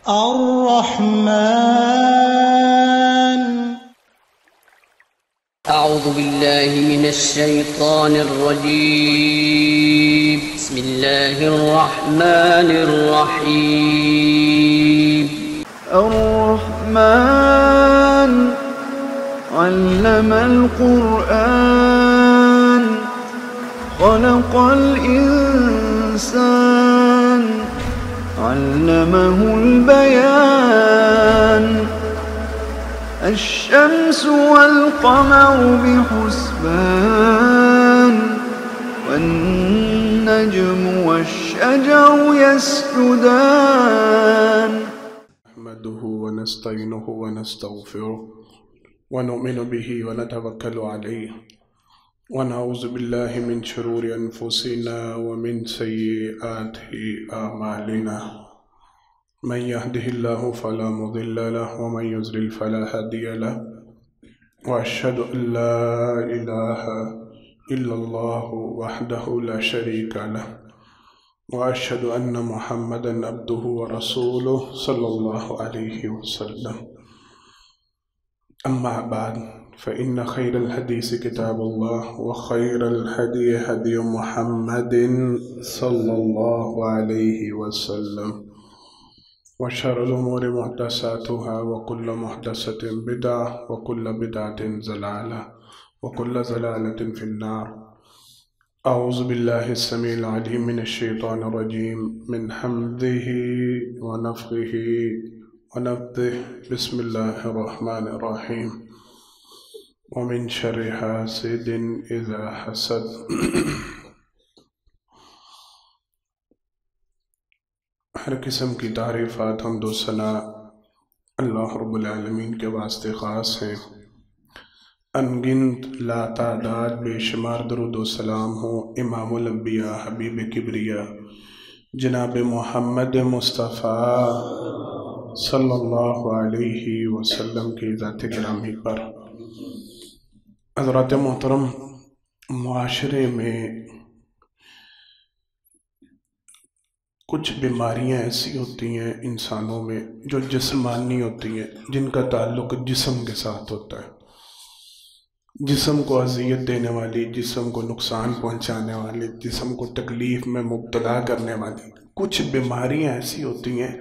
الرحمن. أعوذ بالله من الشيطان الرجيم. بسم الله الرحمن الرحيم. الرحمن علم القرآن خلق الإنسان علمه البيان الشمس والقمر بحسبان والنجم والشجر يسجدان. نحمده ونستعينه ونستغفره ونؤمن به ونتوكل عليه ونعوذ بالله من شرور أنفسنا ومن سيئات أعمالنا. من يهده الله فلا مضل له ومن يضلل فلا هادي له وأشهد أن لا إله إلا الله وحده لا شريك له وأشهد أن محمدا عبده ورسوله صلى الله عليه وسلم. أما بعد فإن خير الحديث كتاب الله وخير الهدي هدي محمد صلى الله عليه وسلم وشر الأمور محدثاتها وكل محدثة بدعة وكل بدعة ضلالة وكل ضلالة في النار. أعوذ بالله السميع العليم من الشيطان الرجيم من حمده ونفخه ونفثه. بسم الله الرحمن الرحيم. ومن شر حاسد إذا حسد. ہر قسم کی تعریفات حمد و ثنا اللہ رب العالمین کے واسطے خاص ہیں. انگنت لا تعداد بے شمار درود و سلام ہو امام الانبیاء حبیب کبریا جناب محمد مصطفیٰ صلی اللہ علیہ وسلم کی ذات گرامی پر. حضرات محترم، معاشرے میں کچھ بیماریاں ایسی ہوتی ہیں انسانوں میں جو جسمانی ہوتی ہیں، جن کا تعلق جسم کے ساتھ ہوتا ہے، جسم کو اذیت دینے والی، جسم کو نقصان پہنچانے والی، جسم کو تکلیف میں مبتلا کرنے والی کچھ بیماریاں ایسی ہوتی ہیں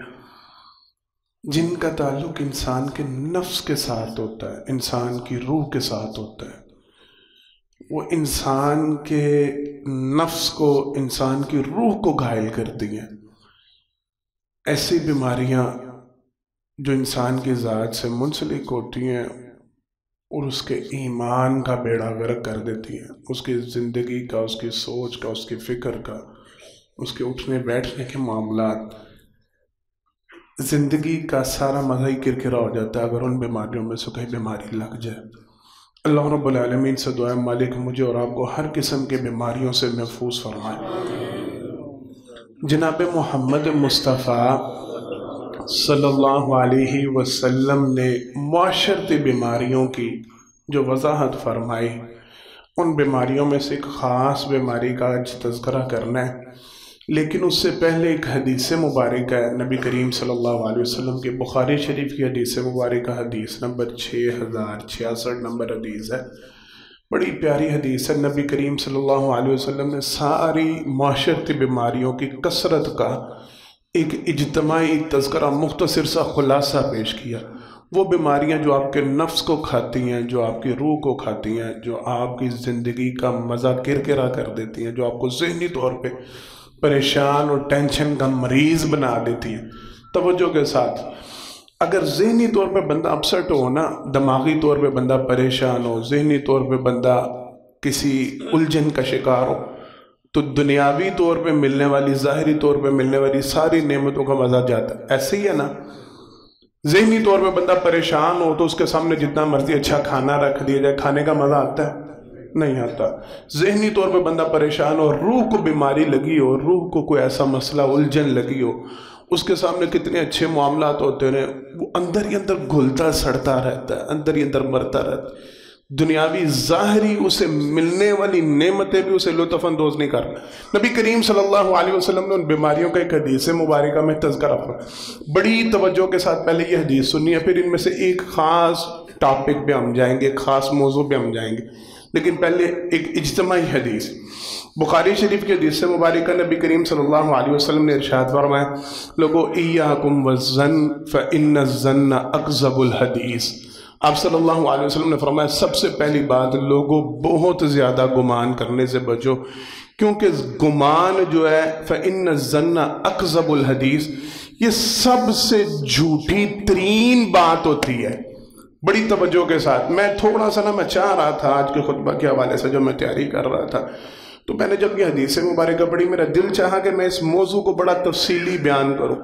جن کا تعلق انسان کے نفس کے ساتھ ہوتا ہے، انسان کی روح کے ساتھ ہوتا ہے. وہ انسان کے نفس کو، انسان کی روح کو گھائل کرتی ہیں. ایسی بیماریاں جو انسان کی ذات سے منسلک ہوتی ہیں اور اس کے ایمان کا بیڑا غرق کر دیتی ہیں، اس کی زندگی کا، اس کی سوچ کا، اس کی فکر کا، اس کے اٹھنے بیٹھنے کے معاملات، زندگی کا سارا مزہ ہی کرکرا ہو جاتا ہے اگر ان بیماریوں میں سے کوئی بیماری لگ جائے. اللہ رب العالمین سے دعا ہے مالک مجھے اور آپ کو ہر قسم کے بیماریوں سے محفوظ فرمائے. جناب محمد مصطفیٰ صلی اللہ علیہ وسلم نے معاشرتی بیماریوں کی جو وضاحت فرمائی، ان بیماریوں میں سے ایک خاص بیماری کا آج تذکرہ کرنا ہے. لیکن اس سے پہلے ایک حدیث مبارک ہے نبی کریم صلی اللہ علیہ وسلم کے بخاری شریف کی حدیث مبارکہ، حدیث نمبر 6066 نمبر حدیث ہے. بڑی پیاری حدیث ہے. نبی کریم صلی اللہ علیہ وسلم نے ساری معاشرتی بیماریوں کی کثرت کا ایک اجتماعی تذکرہ، مختصر سا خلاصہ پیش کیا. وہ بیماریاں جو آپ کے نفس کو کھاتی ہیں، جو آپ کی روح کو کھاتی ہیں، جو آپ کی زندگی کا مزہ کرکرا کر دیتی ہیں، جو آپ کو ذہنی طور پہ پریشان اور ٹینشن کا مریض بنا دیتی ہیں. توجہ کے ساتھ، اگر ذہنی طور پہ بندہ اپسٹ ہو نا، دماغی طور پہ بندہ پریشان ہو، ذہنی طور پہ بندہ کسی الجھن کا شکار ہو، تو دنیاوی طور پہ ملنے والی، ظاہری طور پہ ملنے والی ساری نعمتوں کا مزہ جاتا ہے. ایسے ہی ہے نا، ذہنی طور پہ بندہ پریشان ہو تو اس کے سامنے جتنا مرضی اچھا کھانا رکھ دیا جائے، کھانے کا مزہ آتا ہے؟ نہیں آتا. ذہنی طور پہ بندہ پریشان ہو، روح کو بیماری لگی ہو، روح کو کوئی ایسا مسئلہ الجھن لگی ہو، اس کے سامنے کتنے اچھے معاملات ہوتے ہیں، وہ اندر ہی اندر گھلتا سڑتا رہتا ہے، اندر ہی اندر مرتا رہتا ہے. دنیاوی ظاہری اسے ملنے والی نعمتیں بھی اسے لطف اندوز نہیں کر رہا۔ نبی کریم صلی اللہ علیہ وسلم نے ان بیماریوں کا ایک حدیث مبارکہ میں تذکرہ فرمایا۔ بڑی توجہ کے ساتھ پہلے یہ حدیث سنی ہے، پھر ان میں سے ایک خاص ٹاپک پہ ہم جائیں گے، ایک خاص موضوع پہ ہم جائیں گے، لیکن پہلے ایک اجتماعی حدیث۔ بخاری شریف کی حدیث مبارکہ نبی کریم صلی اللہ علیہ وسلم نے ارشاد فرمایا، لوگو ایاکم والظن فإن الظن اکذب الحدیث۔ آپ صلی اللہ علیہ وسلم نے فرمایا سب سے پہلی بات، لوگوں بہت زیادہ گمان کرنے سے بچو، کیونکہ گمان جو ہے فإن الظن اکذب الحدیث، یہ سب سے جھوٹی ترین بات ہوتی ہے۔ بڑی توجہ کے ساتھ میں تھوڑا سا میں چاہ رہا تھا آج کے خطبہ کے حوالے سے، جو میں تیاری کر رہا تھا تو میں نے جب یہ حدیث مبارکہ پڑھی، میرا دل چاہا کہ میں اس موضوع کو بڑا تفصیلی بیان کروں،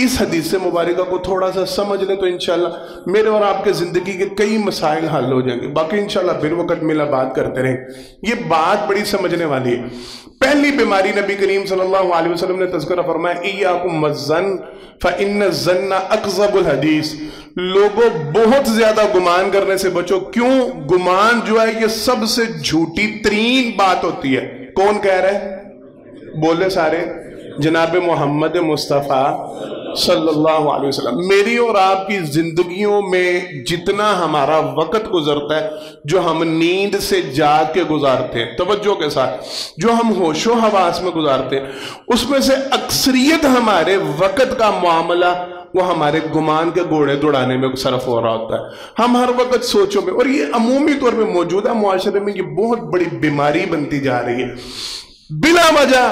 اس حدیث مبارکہ کو تھوڑا سا سمجھ لیں تو انشاءاللہ میرے اور آپ کے زندگی کے کئی مسائل حل ہو جائیں گے۔ باقی انشاءاللہ پھر وقت ملا بات کرتے رہیں، یہ بات بڑی سمجھنے والی ہے۔ پہلی بیماری نبی کریم صلی اللہ علیہ وسلم نے تذکرہ فرمایا، ایاکم والظن فإن الظن اکذب الحدیث، لوگوں بہت زیادہ گمان کرنے سے بچو، کیوں؟ گمان جو ہے یہ سب سے جھوٹی ترین بات ہوتی ہے۔ کون کہہ رہے ہیں؟ بولے سارے، جناب محمد مصطفیٰ صلی اللہ علیہ وسلم۔ میری اور آپ کی زندگیوں میں جتنا ہمارا وقت گزرتا ہے، جو ہم نیند سے جاگ کے گزارتے ہیں، توجہ کے ساتھ، جو ہم ہوش و حواس میں گزارتے ہیں، اس میں سے اکثریت ہمارے وقت کا معاملہ وہ ہمارے گمان کے گھوڑے دوڑانے میں صرف ہو رہا ہوتا ہے۔ ہم ہر وقت سوچوں میں، اور یہ عمومی طور پہ موجودہ معاشرے میں یہ بہت بڑی بیماری بنتی جا رہی ہے، بلا وجہ،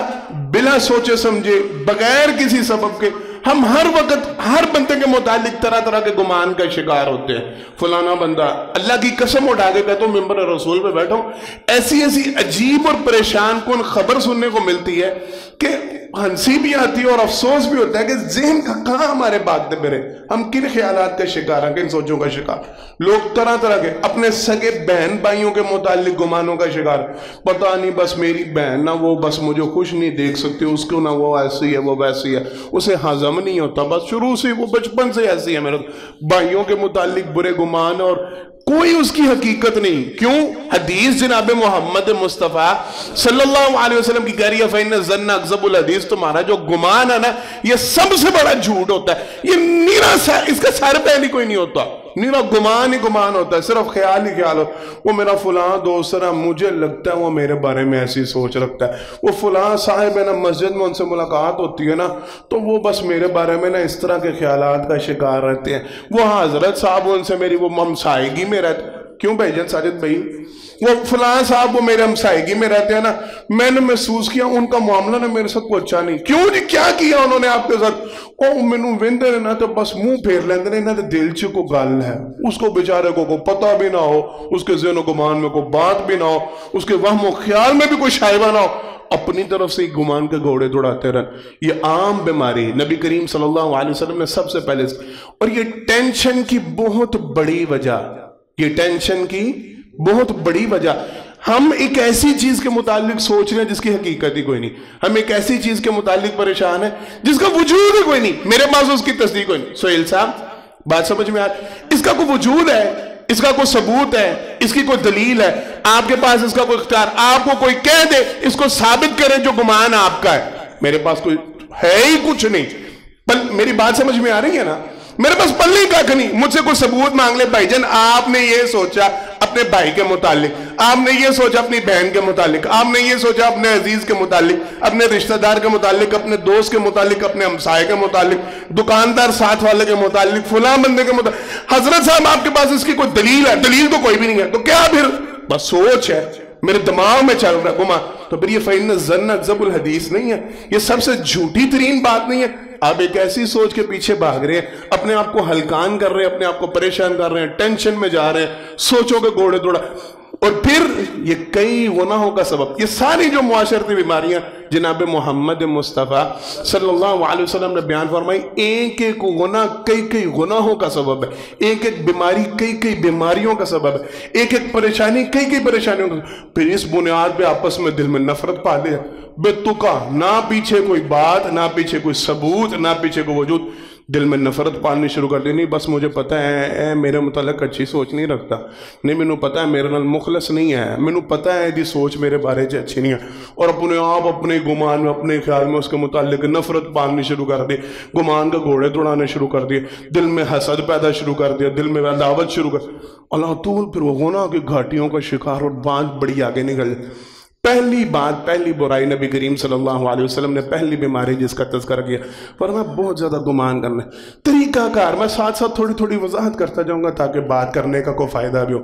بلا سوچے سمجھے، بغیر کسی سبب کے ہم ہر وقت ہر بندے کے متعلق طرح طرح کے گمان کا شکار ہوتے ہیں۔ فلانا بندہ، اللہ کی قسم اٹھا کے کہتا ہوں، ممبر رسول پہ بیٹھا ہوں، ایسی ایسی عجیب اور پریشان کن خبر سننے کو ملتی ہے کہ ہنسی بھی آتی ہے اور افسوس بھی ہوتا ہے کہ ذہن کا کہاں ہمارے بات پہ رہے، ہم کن خیالات کا شکار ہیں، کن سوچوں کا شکار۔ لوگ طرح طرح کے اپنے سگے بہن بھائیوں کے متعلق گمانوں کا شکار، پتہ نہیں بس میری بہن نہ وہ بس مجھے خوش نہیں دیکھ سکتی، اس کو نہ وہ ایسی ہے وہ ویسی ہے، اسے ہضم نہیں ہوتا، بس شروع سے وہ بچپن سے ایسی ہے۔ میرے بھائیوں کے متعلق برے گمان اور کوئی اس کی حقیقت نہیں۔ کیوں؟ حدیث جناب محمد مصطفیٰ صلی اللہ علیہ وسلم کی کہہ رہی ہے فإن الظن اکذب الحدیث، تمہارا جو گمان ہے نا یہ سب سے بڑا جھوٹ ہوتا ہے، یہ نیرا سا، اس کا سر پہلی کوئی نہیں ہوتا، نیرا گمان ہی گمان ہوتا ہے، صرف خیال ہی خیال ہوتا ہے۔ وہ میرا فلاں دوست نا، مجھے لگتا ہے وہ میرے بارے میں ایسی سوچ رکھتا ہے، وہ فلاں صاحب ہے نا، مسجد میں ان سے ملاقات ہوتی ہے نا تو وہ بس میرے بارے میں نا اس طرح کے خیالات کا شکار رہتے ہیں، وہ حضرت صاحب ان سے میری وہ ہمسائیگی میں رہتے۔ کیوں بھائی جان ساجد بھائی؟ وہ فلاں صاحب وہ میرے ہمسائیگی میں رہتے ہیں نا، میں نے محسوس کیا ان کا معاملہ نا میرے ساتھ کوئی اچھا نہیں۔ کیوں جی؟ کیا کیا انہوں نے آپ کے ساتھ؟ او مینوں ویندے نا تو بس منہ پھیر لیندے نے، انہاں دے دل چ کوئی گل ہے، اس کو بیچارے کو پتہ بھی نہ ہو، اس کے ذہن و گمان میں کوئی بات بھی نہ ہو، اس کے وہم و خیال میں بھی کوئی شائبہ نہ ہو، اپنی طرف سے گمان کے گھوڑے دوڑاتے رہن۔ یہ عام بیماری نبی کریم صلی اللہ علیہ وسلم نے سب سے پہلے، اور یہ ٹینشن کی بہت بڑی وجہ، یہ ٹینشن کی بہت بڑی وجہ، ہم ایک ایسی چیز کے متعلق سوچ رہے ہیں جس کی حقیقت ہی کوئی نہیں، ہم ایک ایسی چیز کے متعلق پریشان ہیں جس کا وجود ہی کوئی نہیں، میرے پاس اس کی تصدیق کوئی نہیں۔ سہیل صاحب بات سمجھ میں اس کا کوئی وجود ہے، اس کا کوئی ثبوت ہے، اس کی کوئی دلیل ہے، آپ کے پاس اس کا کوئی اختیار، آپ کو کوئی کہہ دے اس کو ثابت کریں جو گمان آپ کا ہے، میرے پاس کوئی ہے ہی کچھ نہیں۔ میری بات سمجھ میں آ رہی ہے نا؟ میرے پاس پلے کا نہیں، مجھ سے کوئی ثبوت مانگ لے، بھائی جان آپ نے یہ سوچا اپنے بھائی کے متعلق، آپ نے یہ سوچا اپنی بہن کے متعلق، آپ نے یہ سوچا اپنے عزیز کے متعلق، اپنے رشتہ دار کے متعلق، اپنے دوست کے متعلق، اپنے ہمسائے کے متعلق، دکاندار ساتھ والے کے متعلق، فلاں بندے کے متعلق۔ حضرت صاحب آپ کے پاس اس کی کوئی دلیل ہے؟ دلیل تو کوئی بھی نہیں ہے، تو کیا پھر بس سوچ ہے، میرے دماغ میں چل رہا گما، تو پھر یہ فإن الظن اکذب الحدیث نہیں ہے، یہ سب سے جھوٹی ترین بات نہیں ہے؟ آپ ایک ایسی سوچ کے پیچھے بھاگ رہے ہیں، اپنے آپ کو ہلکان کر رہے ہیں، اپنے آپ کو پریشان کر رہے ہیں، ٹینشن میں جا رہے ہیں، سوچوں کے گھوڑے دوڑا، اور پھر یہ کئی گناہوں کا سبب، یہ ساری جو معاشرتی بیماریاں جناب محمد مصطفیٰ صلی اللہ علیہ وسلم نے بیان فرمائی، ایک ایک گناہ کئی کئی گناہوں کا سبب ہے، ایک ایک بیماری کئی کئی بیماریوں کا سبب ہے، ایک ایک پریشانی کئی کئی پریشانیوں کا سبب۔ پھر اس بنیاد پہ آپس میں دل میں نفرت پالے بے تکا، نہ پیچھے کوئی بات، نہ پیچھے کوئی ثبوت، نہ پیچھے کوئی وجود۔ دل میں نفرت پالنی شروع کر دی، نہیں بس مجھے پتہ ہے اے میرے متعلق اچھی سوچ نہیں رکھتا، نہیں مینوں پتہ ہے میرے نال مخلص نہیں ہے، مینوں پتہ ہے دی سوچ میرے بارے چ اچھی نہیں ہے، اور اپنے آپ اپنے گمان میں اپنے خیال میں اس کے متعلق نفرت پالنی شروع کر دی، گمان کا گھوڑے دوڑانے شروع کر دیے، دل میں حسد پیدا شروع کر دیا، دل میں عداوت شروع کر، اللہ طول پھر وہ گناہ کی گھاٹیوں کا شکار اور بات بڑی آگے نکل جائے۔ پہلی بات، پہلی برائی نبی کریم صلی اللہ علیہ وسلم نے پہلی بیماری جس کا تذکرہ کیا، فرمایا بہت زیادہ گمان کرنا۔ طریقہ کار میں ساتھ ساتھ تھوڑی تھوڑی وضاحت کرتا جاؤں گا تاکہ بات کرنے کا کوئی فائدہ بھی ہو۔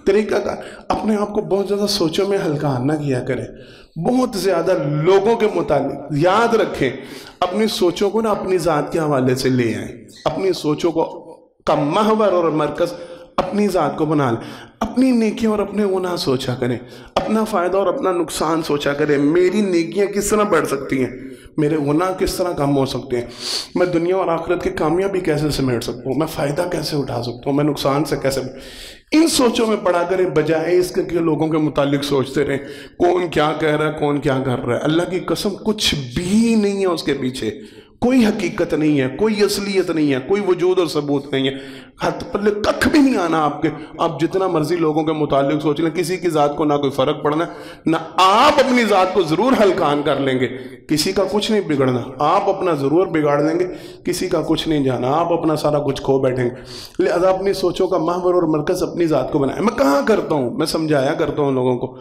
طریقہ کار، اپنے آپ کو بہت زیادہ سوچوں میں ہلکان نہ کیا کریں، بہت زیادہ لوگوں کے متعلق یاد رکھیں، اپنی سوچوں کو نا اپنی ذات کے حوالے سے لے آئیں، اپنی سوچوں کو کا محور اور مرکز اپنی ذات کو بنا لیں، اپنی نیکیاں اور اپنے گناہ سوچا کریں، اپنا فائدہ اور اپنا نقصان سوچا کریں، میری نیکیاں کس طرح بڑھ سکتی ہیں، میرے گناہ کس طرح کم ہو سکتے ہیں، میں دنیا اور آخرت کی کامیابی کیسے سمیٹ سکتا ہوں، میں فائدہ کیسے اٹھا سکتا ہوں، میں نقصان سے کیسے، ان سوچوں میں پڑا کریں بجائے اس کے کہ لوگوں کے متعلق سوچتے رہیں کون کیا کہہ رہا ہے، کون کیا کر رہا ہے۔ اللہ کی قسم کچھ بھی نہیں ہے اس کے پیچھے، کوئی حقیقت نہیں ہے، کوئی اصلیت نہیں ہے، کوئی وجود اور ثبوت نہیں ہے، ہاتھ پلے ککھ بھی نہیں آنا آپ کے۔ آپ جتنا مرضی لوگوں کے متعلق سوچ لیں، کسی کی ذات کو نہ کوئی فرق پڑنا، نہ آپ اپنی ذات کو ضرور ہلکان کر لیں گے، کسی کا کچھ نہیں بگڑنا، آپ اپنا ضرور بگاڑ لیں گے، کسی کا کچھ نہیں جانا، آپ اپنا سارا کچھ کھو بیٹھیں گے۔ لہذا اپنی سوچوں کا محور اور مرکز اپنی ذات کو بنائیں۔ میں کہاں کرتا ہوں، میں سمجھایا کرتا ہوں لوگوں کو،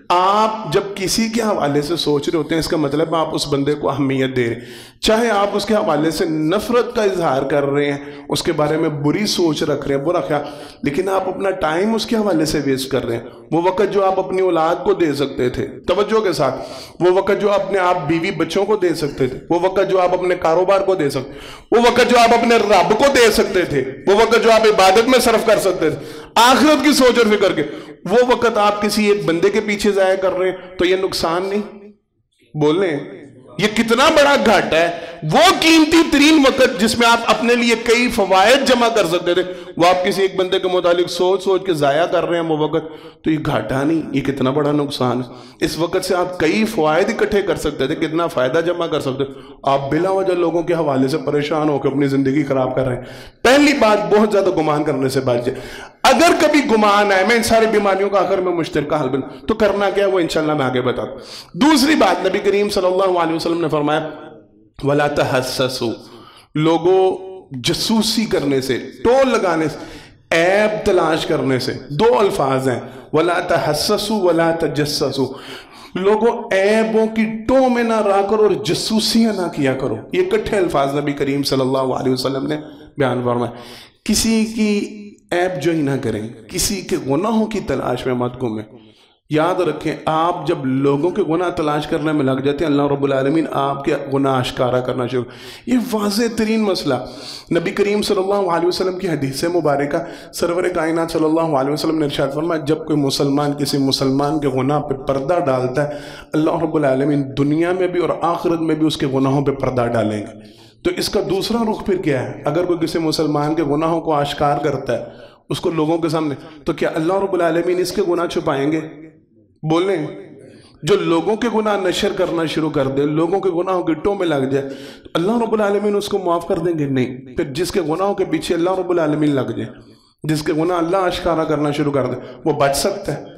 آپ جب کسی کے حوالے سے سوچ رہے ہوتے ہیں اس کا مطلب آپ اس بندے کو اہمیت دے رہے ہیں، چاہے آپ اس کے حوالے سے نفرت کا اظہار کر رہے ہیں، اس کے بارے میں بری سوچ رکھ رہے ہیں، برا خیال، لیکن آپ اپنا ٹائم اس کے حوالے سے ویسٹ کر رہے ہیں۔ وہ وقت جو آپ اپنی اولاد کو دے سکتے تھے توجہ کے ساتھ، وہ وقت جو اپنے آپ بیوی بچوں کو دے سکتے تھے، وہ وقت جو آپ اپنے کاروبار کو دے سکتے، وہ وقت جو آپ اپنے رب کو دے سکتے تھے، وہ وقت جو آپ عبادت میں صرف کر سکتے تھے، آخرت کی سوچ اور فکر کے، وہ وقت آپ کسی ایک بندے کے پیچھے ضائع کر رہے ہیں، تو یہ نقصان نہیں؟ بولیں یہ کتنا بڑا گھاٹا ہے۔ وہ قیمتی ترین وقت جس میں آپ اپنے لیے کئی فوائد جمع کر سکتے تھے، وہ آپ کسی ایک بندے کے متعلق سوچ سوچ کے ضائع کر رہے ہیں وہ وقت، تو یہ گھاٹا نہیں، یہ کتنا بڑا نقصان ہے۔ اس وقت سے آپ کئی فوائد اکٹھے کر سکتے تھے، کتنا فائدہ جمع کر سکتے تھے، آپ بلا وجہ لوگوں کے حوالے سے پریشان ہو کے اپنی زندگی خراب کر رہے ہیں۔ پہلی بات، بہت زیادہ گمان کرنے سے بچ جائے۔ اگر کبھی گمان آئے، میں ان ساری بیماریوں کا آخر میں مشترکہ حل بنا تو کرنا کیا ہے وہ انشاءاللہ میں آگے بتا دوں۔ دوسری بات، نبی کریم صلی اللہ علیہ وسلم نے فرمایا وَلَا تَحَسَّسُوا، لوگوں جسوسی کرنے سے، ٹول لگانے سے، عیب تلاش کرنے سے، دو الفاظ ہیں، وَلَا تَحَسَّسُوا وَلَا تَجَسَّسُوا، لوگوں عیبوں کی ٹو میں نہ رہا کرو اور جسوسیاں نہ کیا کرو۔ یہ کٹھے الفاظ نبی کریم صلی اللہ علیہ وسلم نے بیان فرمایا۔ کسی کی عیب جو ہی نہ کریں، کسی کے گناہوں کی تلاش میں مت گھومیں۔ یاد رکھیں، آپ جب لوگوں کے گناہ تلاش کرنے میں لگ جاتے ہیں، اللہ رب العالمین آپ کے گناہ اشکارا کرنا شروع۔ یہ واضح ترین مسئلہ نبی کریم صلی اللہ علیہ وسلم کی حدیث مبارکہ، سرور کائنات صلی اللہ علیہ وسلم نے ارشاد فرمایا جب کوئی مسلمان کسی مسلمان کے گناہ پہ پردہ ڈالتا ہے، اللہ رب العالمین دنیا میں بھی اور آخرت میں بھی اس کے گناہوں پہ پردہ ڈالیں گے۔ تو اس کا دوسرا رخ پھر کیا ہے؟ اگر کوئی کسی مسلمان کے گناہوں کو آشکار کرتا ہے اس کو لوگوں کے سامنے، تو کیا اللہ رب العالمین اس کے گناہ چھپائیں گے؟ بولیں، جو لوگوں کے گناہ نشر کرنا شروع کر دے، لوگوں کے گناہوں کی ٹو میں لگ جائے، تو اللہ رب العالمین اس کو معاف کر دیں گے؟ نہیں۔ پھر جس کے گناہوں کے پیچھے اللہ رب العالمین لگ جائے، جس کے گناہ اللہ اشکارا کرنا شروع کر دے، وہ بچ سکتا ہے؟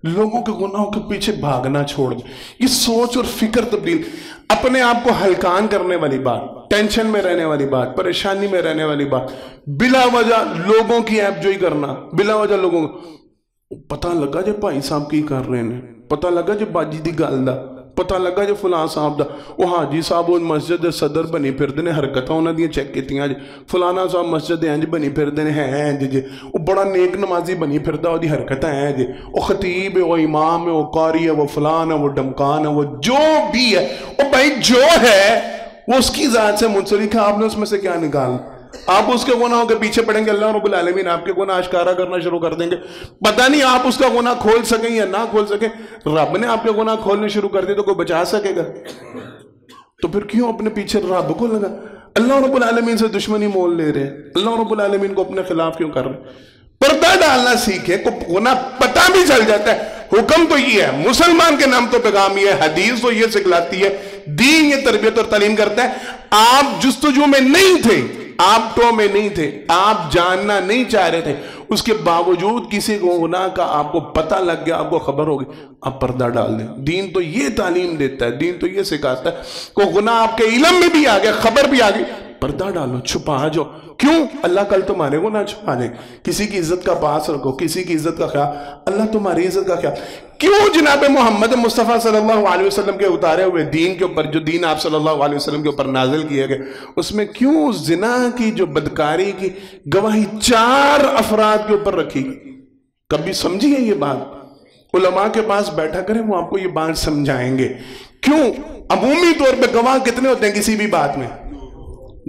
لوگوں کے گناہوں کے پیچھے بھاگنا چھوڑ دیں۔ یہ سوچ اور فکر تبدیل، اپنے آپ کو ہلکان کرنے والی بات، ٹینشن میں رہنے والی بات، پریشانی میں رہنے والی بات، بلا وجہ لوگوں کی عیب جوئی کرنا، بلا وجہ لوگوں پتہ لگا جے بھائی صاحب کی کر رہے ہیں، پتہ لگا جے باجی دی گل دا، پتہ لگا جے فلاں صاحب دا، وہ حاجی صاحب وہ مسجد دے صدر بنی پھردے نے، حرکتاں انہاں دیاں چیک کیتیاں جی، فلانا صاحب مسجد دے انج بنی پھردے نے، ہیں جی، وہ بڑا نیک نمازی بنی پھردا، وہ دی حرکتاں ہیں جی، وہ خطیب ہے، وہ امام ہے، وہ قاری ہے، وہ فلان ہے، وہ ڈمکان ہے، وہ جو بھی ہے، وہ بھائی جو ہے وہ اس کی ذات سے منسلک ہے، آپ نے اس میں سے کیا نکالنا؟ آپ اس کے گناہوں کے پیچھے پڑیں گے، اللہ رب العالمین آپ کے گناہ اشکارا کرنا شروع کر دیں گے، پتہ نہیں آپ اس کا گناہ کھول سکیں یا نہ کھول سکیں، رب نے آپ کے گناہ کھولنے شروع کر دی تو کوئی بچا سکے گا؟ تو پھر کیوں اپنے پیچھے رب کو لگا؟ اللہ رب العالمین سے دشمنی مول لے رہے ہیں، اللہ رب العالمین کو اپنے خلاف کیوں کر رہے ہیں؟ پردہ ڈالنا سیکھیں، کو گناہ پتہ بھی چل جاتا ہے۔ حکم تو یہ ہے، مسلمان کے نام تو پیغام یہ ہے، حدیث تو یہ سکھلاتی ہے، دین یہ تربیت اور تعلیم کرتا ہے۔ آپ جستجو میں نہیں تھے، آپ ٹو میں نہیں تھے, آپ جاننا نہیں چاہ رہے تھے, اس کے باوجود کسی کو گناہ کا آپ کو پتہ لگ گیا, آپ کو خبر ہوگی, آپ پردہ ڈال دیں. دین تو یہ تعلیم دیتا ہے, دین تو یہ سکھاتا ہے, کوئی گناہ آپ کے علم میں بھی آ گیا, خبر بھی آ گئی, پردہ ڈالو, چھپا جاؤ. کیوں؟ اللہ کل تمہارے کو نہ چھپا دے. کسی کی عزت کا پاس رکھو, کسی کی عزت کا خیال, اللہ تمہاری عزت کا خیال. کیوں جناب محمد مصطفیٰ صلی اللہ علیہ وسلم کے اتارے ہوئے دین کے اوپر, جو دین آپ صلی اللہ علیہ وسلم کے اوپر نازل کیے گئے, اس میں کیوں زنا کی جو بدکاری کی گواہی 4 افراد کے اوپر رکھی گئی؟ کبھی سمجھیے یہ بات؟ علماء کے پاس بیٹھا کریں, وہ آپ کو یہ بات سمجھائیں گے. کیوں عمومی طور پہ گواہ کتنے ہوتے ہیں کسی بھی بات میں؟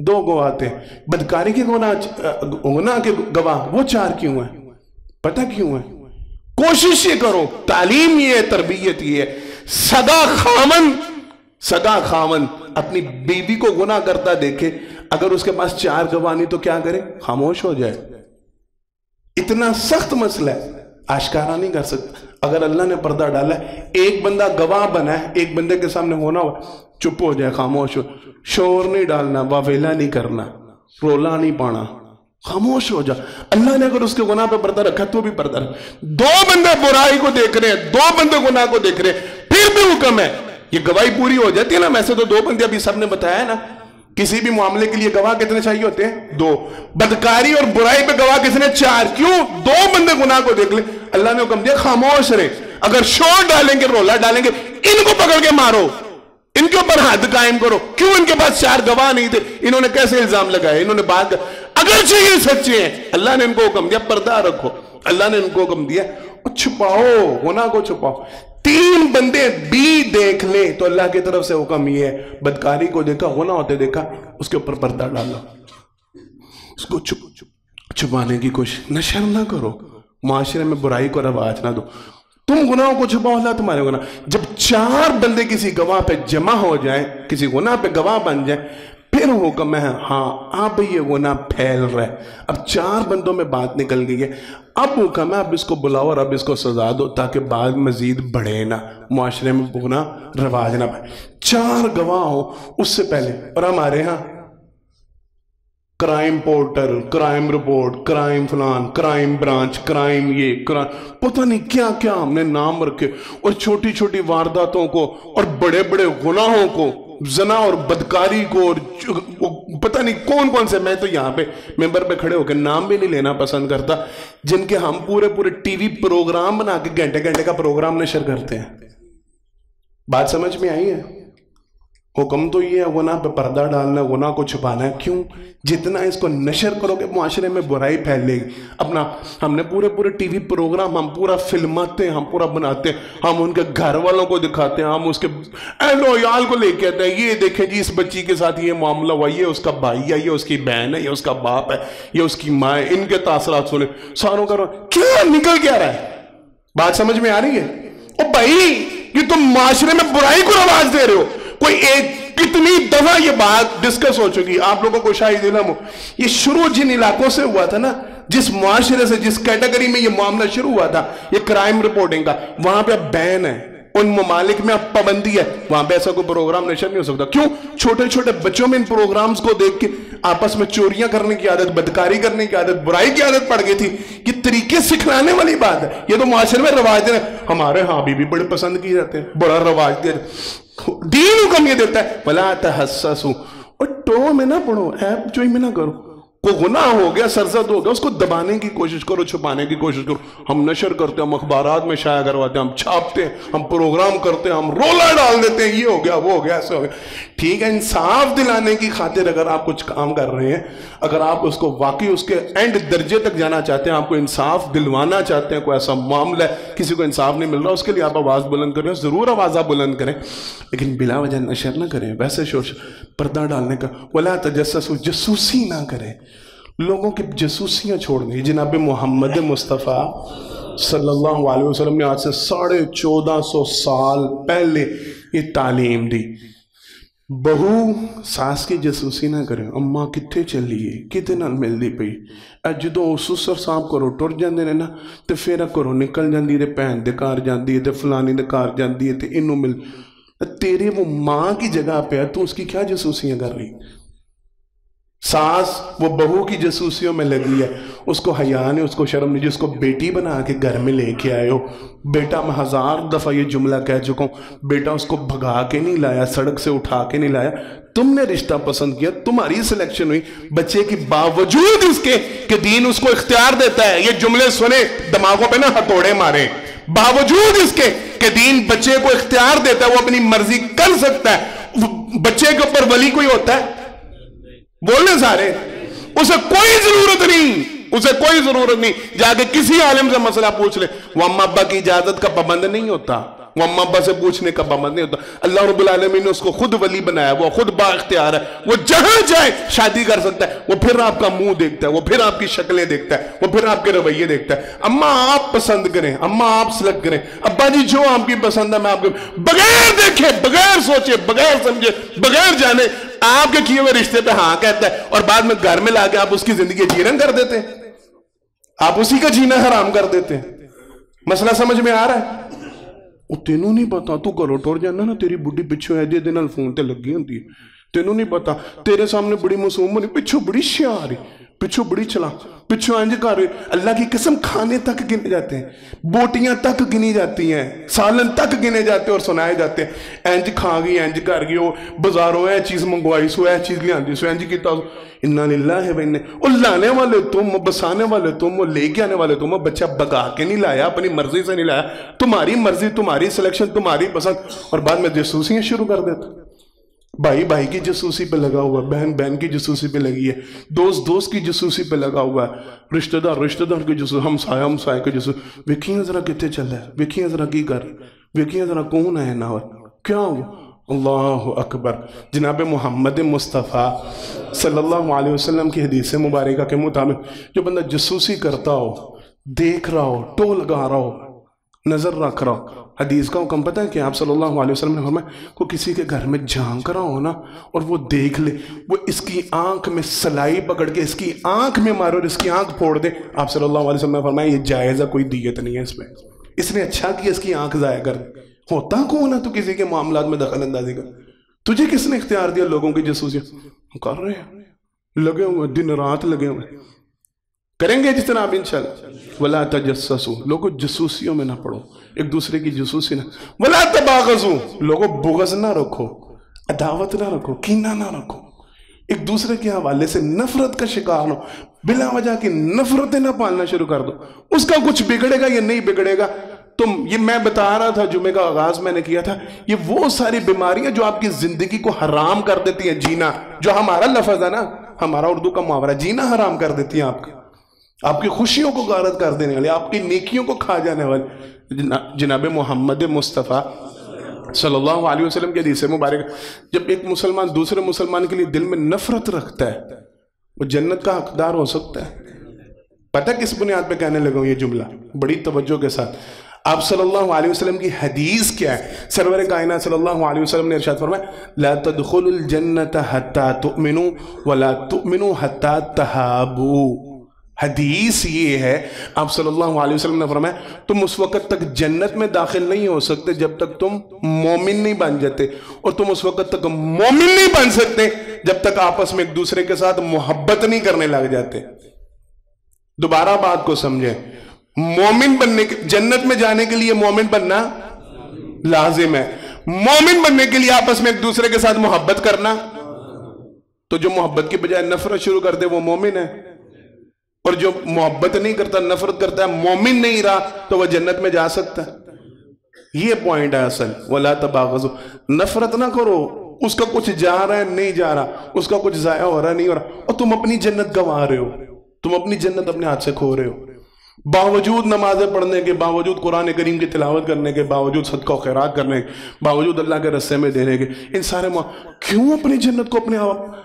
2 گواہ آتے ہیں. بدکاری کے گناہ کے گواہ وہ 4 کیوں ہیں؟ پتہ کیوں ہیں؟ کوشش یہ کرو, تعلیم یہ ہے, تربیت یہ ہے. سگا خامن اپنی بیوی کو گناہ کرتا دیکھے, اگر اس کے پاس 4 گواہ نہیں تو کیا کرے؟ خاموش ہو جائے. اتنا سخت مسئلہ ہے, آشکارا نہیں کر سکتا. اگر اللہ نے پردہ ڈالا ہے, ایک بندہ گواہ بنا ہے, ایک بندے کے سامنے ہونا ہوا, چپ ہو جائے, خاموش ہو, شور نہیں ڈالنا, واویلا نہیں کرنا, رولا نہیں پانا, خاموش ہو جا. اللہ نے اگر اس کے گناہ پہ پردہ رکھا تو بھی پردہ رکھا. 2 بندے برائی کو دیکھ رہے ہیں, 2 بندے گناہ کو دیکھ رہے ہیں, پھر بھی حکم ہے, یہ گواہی پوری ہو جاتی ہے نا. ویسے تو 2 بندے ابھی سب نے بتایا ہے نا, کسی بھی معاملے کے لیے گواہ کتنے چاہیے ہوتے ہیں؟ 2. بدکاری اور برائی پہ گواہ کس نے؟ 4. کیوں؟ 2 بندے گناہ کو دیکھ لیں, اللہ نے حکم دیا خاموش رہے. اگر شور ڈالیں گے, رولا ڈالیں گے, ان کو پکڑ کے مارو, ان کے اوپر حد قائم کرو. کیوں؟ ان کے پاس 4 گواہ نہیں تھے, انہوں نے کیسے الزام لگایا؟ انہوں نے بات اگرچہ یہ سچے ہیں, اللہ نے ان کو حکم دیا پردہ رکھو, اللہ نے ان کو حکم دیا چھپاؤ, گناہ کو چھپاؤ. 3 بندے بھی دیکھ لیں تو اللہ کی طرف سے حکم یہ ہے, بدکاری کو دیکھا, گناہ ہوتے دیکھا, اس کے اوپر پردہ ڈالو, اس کو چھپانے کی کوشش, نشر نہ کرو, معاشرے میں برائی کو رواج نہ دو. تم گناہوں کو چھپاؤ, اللہ تمہارے گناہ. جب 4 بندے کسی گواہ پہ جمع ہو جائیں, کسی گناہ پہ گواہ بن جائیں, پھر حکم ہے ہاں اب یہ گناہ پھیل رہا ہے, اب 4 بندوں میں بات نکل گئی ہے, اب حکم ہے اب اس کو بلاؤ اور اب اس کو سزا دو, تاکہ بعد مزید بڑھے نہ, معاشرے میں گناہ رواج نہ پائے. 4 گواہ ہو اس سے پہلے. اور ہمارے ہاں crime portal, crime report, crime فلان, کرائم برانچ, کرائم یہ, پتہ نہیں کیا کیا ہم نے نام رکھے, اور چھوٹی چھوٹی وارداتوں کو اور بڑے بڑے گناہوں کو, زنا اور بدکاری کو, اور پتہ نہیں کون کون سے. میں تو یہاں پہ ممبر پہ کھڑے ہو کے نام بھی نہیں لینا پسند کرتا, جن کے ہم پورے ٹی وی پروگرام بنا کے گھنٹے کا پروگرام نشر کرتے ہیں. بات سمجھ میں آئی ہے؟ حکم تو یہ ہے گناہ پہ پردہ ڈالنا, گناہ کو چھپانا ہے. کیوں؟ جتنا اس کو نشر کرو گے معاشرے میں برائی پھیلے گی. اپنا ہم نے پورے ٹی وی پروگرام ہم پورا فلماتے ہیں, ہم پورا بناتے ہیں, ہم ان کے گھر والوں کو دکھاتے ہیں, ہم اس کے اہل و عیال کو لے کے آتے ہیں, یہ دیکھیں جی اس بچی کے ساتھ یہ معاملہ ہوا, یہ اس کا بھائی ہے, یہ اس کی بہن ہے, یہ اس کا باپ ہے, یہ اس کی ماں ہے, ان کے تاثرات سنیں, ساروں کا کیا نکل کیا رہا ہے. بات سمجھ میں آ رہی ہے؟ او بھائی یہ تم معاشرے میں برائی کو رواج دے رہے ہو. کوئی ایک کتنی دفعہ یہ بات ڈسکس ہو چکی, آپ لوگوں کو شاید علم ہو. یہ شروع جن علاقوں سے ہوا تھا نا, جس معاشرے سے, جس کیٹیگری میں یہ معاملہ شروع ہوا تھا, یہ کرائم رپورٹنگ کا, وہاں پہ اب بین ہے. ان ممالک میں اب پابندی ہے, وہاں پہ ایسا کوئی پروگرام نشر نہیں ہو سکتا. کیوں؟ چھوٹے چھوٹے بچوں میں ان پروگرامز کو دیکھ کے آپس میں چوریاں کرنے کی عادت, بدکاری کرنے کی عادت, برائی کی عادت پڑ گئی تھی. یہ طریقے سکھلانے والی بات ہے, یہ تو معاشرے میں رواج ہے. ہمارے ہاں بھی بڑے پسند کیے جاتے ہیں, بڑا رواج دیا. دین حکم یہ دیتا ہے وَلَا تَحَسَّسُوا, اور ٹو میں نہ پڑھو, ایپ جوئی میں نہ کرو. کوئی گناہ ہو گیا, سرزد ہو گیا, اس کو دبانے کی کوشش کرو, چھپانے کی کوشش کرو. ہم نشر کرتے ہیں, ہم اخبارات میں شائع کرواتے ہیں, ہم چھاپتے ہیں, ہم پروگرام کرتے ہیں, ہم رولا ڈال دیتے ہیں, یہ ہو گیا, وہ ہو گیا, ایسے ہو گیا. ٹھیک ہے, انصاف دلانے کی خاطر اگر آپ کچھ کام کر رہے ہیں, اگر آپ اس کو واقعی اس کے اینڈ درجے تک جانا چاہتے ہیں, آپ کو انصاف دلوانا چاہتے ہیں, کوئی ایسا معاملہ ہے کسی کو انصاف نہیں مل رہا, اس کے لیے آپ آواز بلند کریں, ضرور آواز آپ بلند کریں, لیکن بلا وجہ نشر نہ کریں. ویسے پردہ ڈالنے کا, وَلَا تَجَسَّسُوا, جاسوسی نہ کریں, لوگوں کی جاسوسیاں چھوڑ دیں. جناب محمد مصطفیٰ صلی اللہ علیہ وسلم نے آج سے 1450 سال پہلے یہ تعلیم دی. بہو ساس کی جاسوسی نہ کریں. اماں کتھے چلیے, کتے نال ملدی پئی, جدوں سسر صاحب کرو ٹر جاندے نے نا, تے پھر کرو نکل جاندی تے بہن دے گھر جاندی ہے, تے فلانی دے گھر جاندی ہے, تے انہوں مل. تیرے وہ ماں کی جگہ پہ ہے, تو اس کی کیا جاسوسیاں کر رہی؟ ساس وہ بہو کی جاسوسیوں میں لگی ہے، اس کو حیا نہیں، اس کو شرم نہیں، جس کو بیٹی بنا کے گھر میں لے کے آئے ہو۔ بیٹا میں 1000 دفعہ یہ جملہ کہہ چکا ہوں، بیٹا اس کو بھگا کے نہیں لایا، سڑک سے اٹھا کے نہیں لایا، تم نے رشتہ پسند کیا، تمہاری سلیکشن ہوئی، بچے کی باوجود اس کے کہ دین اس کو اختیار دیتا ہے، یہ جملے سنے دماغوں پہ نہ ہتھوڑے مارے، باوجود اس کے کہ دین بچے کو اختیار دیتا ہے، وہ اپنی مرضی کر سکتا ہے، بچے کے اوپر ولی کوئی ہوتا ہے؟ بولنے سارے، اسے کوئی ضرورت نہیں، اسے کوئی ضرورت نہیں، جا کے کسی عالم سے مسئلہ پوچھ لے، وہ اماں ابا کی اجازت کا پابند نہیں ہوتا، وہ اماں ابا سے پوچھنے کا پابند نہیں ہوتا۔ اللہ رب العالمین نے اس کو خود ولی بنایا، وہ خود با اختیار ہے، وہ جہاں جائے شادی کر سکتا ہے، وہ پھر آپ کا منہ دیکھتا ہے، وہ پھر آپ کی شکلیں دیکھتا ہے، وہ پھر آپ کے رویے دیکھتا ہے۔ اماں آپ پسند کریں، اماں آپ سلیکٹ کریں، ابا جی جو آپ کی پسند ہے میں آپ کو، بغیر دیکھے، بغیر سوچے، بغیر سمجھے، بغیر جانے آپ کے کیے ہوئے رشتے پہ ہاں کہتا ہے، اور بعد میں گھر میں لا کے آپ اس کی زندگی جیرن کر دیتے ہیں، آپ اسی کا جینا حرام کر دیتے ہیں۔ مسئلہ سمجھ میں آ رہا ہے؟ وہ تینوں نہیں پتا، تو گھروں ٹور جانا نا، تیری بڑی پچھو ہے دے نال فون تے لگی ہوندی ہے، تینوں نہیں پتا، تیرے سامنے بڑی معصوم بنی، پچھو بڑی شیاری، پچھو بڑی چلا، پچھو انج کر، اللہ کی قسم کھانے تک گنے جاتے ہیں، بوٹیاں تک گنی جاتی ہیں، سالن تک گنے جاتے اور سنائے جاتے ہیں، انج کھا گئی، انج کر گئی، وہ بازاروں ہے چیز منگوائی سو ہے چیز لیاندی سو، انج کیتا سو، انا للہ و انا، وہ لانے والے تم، بسانے والے تم، وہ لے کے آنے والے تم، بچہ بگا کے نہیں لایا، اپنی مرضی سے نہیں لایا، تمہاری مرضی، تمہاری سلیکشن، تمہاری پسند، اور بعد میں جاسوسیاں شروع کر دیتا۔ بھائی بھائی کی جاسوسی پہ لگا ہوا ہے، بہن بہن کی جاسوسی پہ لگی ہے، دوست دوست کی جاسوسی پہ لگا ہوا ہے، رشتہ دار کی جاسوسی، ہمسایہ کی جاسوسی، ویکھیاں ذرا کتے چل رہا ہے، ویکھیاں ذرا کی کر، ویکھیاں ذرا کون ہے نہ کیا ہو۔ اللہ اکبر۔ جناب محمد مصطفیٰ صلی اللہ علیہ وسلم کی حدیث مبارکہ کے مطابق جو بندہ جاسوسی کرتا ہو، دیکھ رہا ہو، ٹو لگا رہا ہو، نظر رکھ رہا ہو، حدیث کا حکم پتہ ہے کہ آپ صلی اللہ علیہ وسلم نے فرمایا کو کسی کے گھر میں جھانک رہا ہو نا اور وہ دیکھ لے، وہ اس کی آنکھ میں سلائی پکڑ کے اس کی آنکھ میں مارے اور اس کی آنکھ پھوڑ دے، آپ صلی اللہ علیہ وسلم نے فرمایا یہ جائز ہے، کوئی دیت نہیں ہے اس میں، اس نے اچھا کیا اس کی آنکھ ضائع کر دی۔ ہوتا کون ہے تو کسی کے معاملات میں دخل اندازی کر؟ تجھے کس نے اختیار دیا لوگوں کی جاسوسیاں کر رہے ہیں، لگے ہوئے دن رات لگے ہوئے، کریں گے جس طرح آپ انشاءاللہ۔ وَلَا تَجَسَّسُوا، لوگوں جاسوسیوں میں نہ پڑو، ایک دوسرے کی جاسوسی نہ، وَلَا تَبَاغَضُوا، لوگوں بغض نہ رکھو، عداوت نہ رکھو، کینہ نہ رکھو، ایک دوسرے کے حوالے سے نفرت کا شکار ہو، بلا وجہ کی نفرتیں نہ پالنا شروع کر دو، اس کا کچھ بگڑے گا یا نہیں بگڑے گا، یہ میں بتا رہا تھا، جمعے کا آغاز میں نے کیا تھا، یہ وہ ساری بیماریاں جو آپ کی زندگی کو حرام کر دیتی ہیں جینا، جو ہمارا لفظ ہے نا، ہمارا اردو کا محاورہ، جینا حرام کر دیتی ہیں آپ کی خوشیوں کو غارت کر دینے والے، آپ کی نیکیوں کو کھا جانے والے۔ جناب محمد مصطفیٰ صلی اللہ علیہ وسلم کے حدیث مبارک، جب ایک مسلمان دوسرے مسلمان کے لیے دل میں نفرت رکھتا ہے وہ جنت کا حقدار ہو سکتا ہے۔ پتہ کس بنیاد پہ کہنے لگا ہوں یہ جملہ؟ بڑی توجہ کے ساتھ، آپ صلی اللہ علیہ وسلم کی حدیث کیا ہے؟ سرور کائنات صلی اللہ علیہ وسلم نے ارشاد فرمایا لا تدخلوا الجنت حتی تؤمنوا ولا تؤمنوا حتی تحابوا۔ حدیث یہ ہے، آپ صلی اللہ علیہ وسلم نے فرمایا تم اس وقت تک جنت میں داخل نہیں ہو سکتے جب تک تم مومن نہیں بن جاتے، اور تم اس وقت تک مومن نہیں بن سکتے جب تک آپس میں ایک دوسرے کے ساتھ محبت نہیں کرنے لگ جاتے۔ دوبارہ بات کو سمجھیں، مومن بننے کے، جنت میں جانے کے لیے مومن بننا لازم ہے، مومن بننے کے لیے آپس میں ایک دوسرے کے ساتھ محبت کرنا، تو جو محبت کی بجائے نفرت شروع کر دے وہ مومن ہے، اور جو محبت نہیں کرتا نفرت کرتا ہے مومن نہیں رہا تو وہ جنت میں جا سکتا ہے۔ یہ پوائنٹ ہے اصل، وَلَا تَبَاغَضُوا، نفرت نہ کرو، اس کا کچھ جا رہا ہے نہیں جا رہا، اس کا کچھ ضائع ہو رہا ہے نہیں ہو رہا، اور تم اپنی جنت گنوا رہے ہو، تم اپنی جنت اپنے ہاتھ سے کھو رہے ہو، باوجود نمازیں پڑھنے کے، باوجود قرآن کریم کی تلاوت کرنے کے، باوجود صدقہ و خیرات کرنے کے، باوجود اللہ کے رستے میں دینے کے، ان سارے کیوں اپنی جنت کو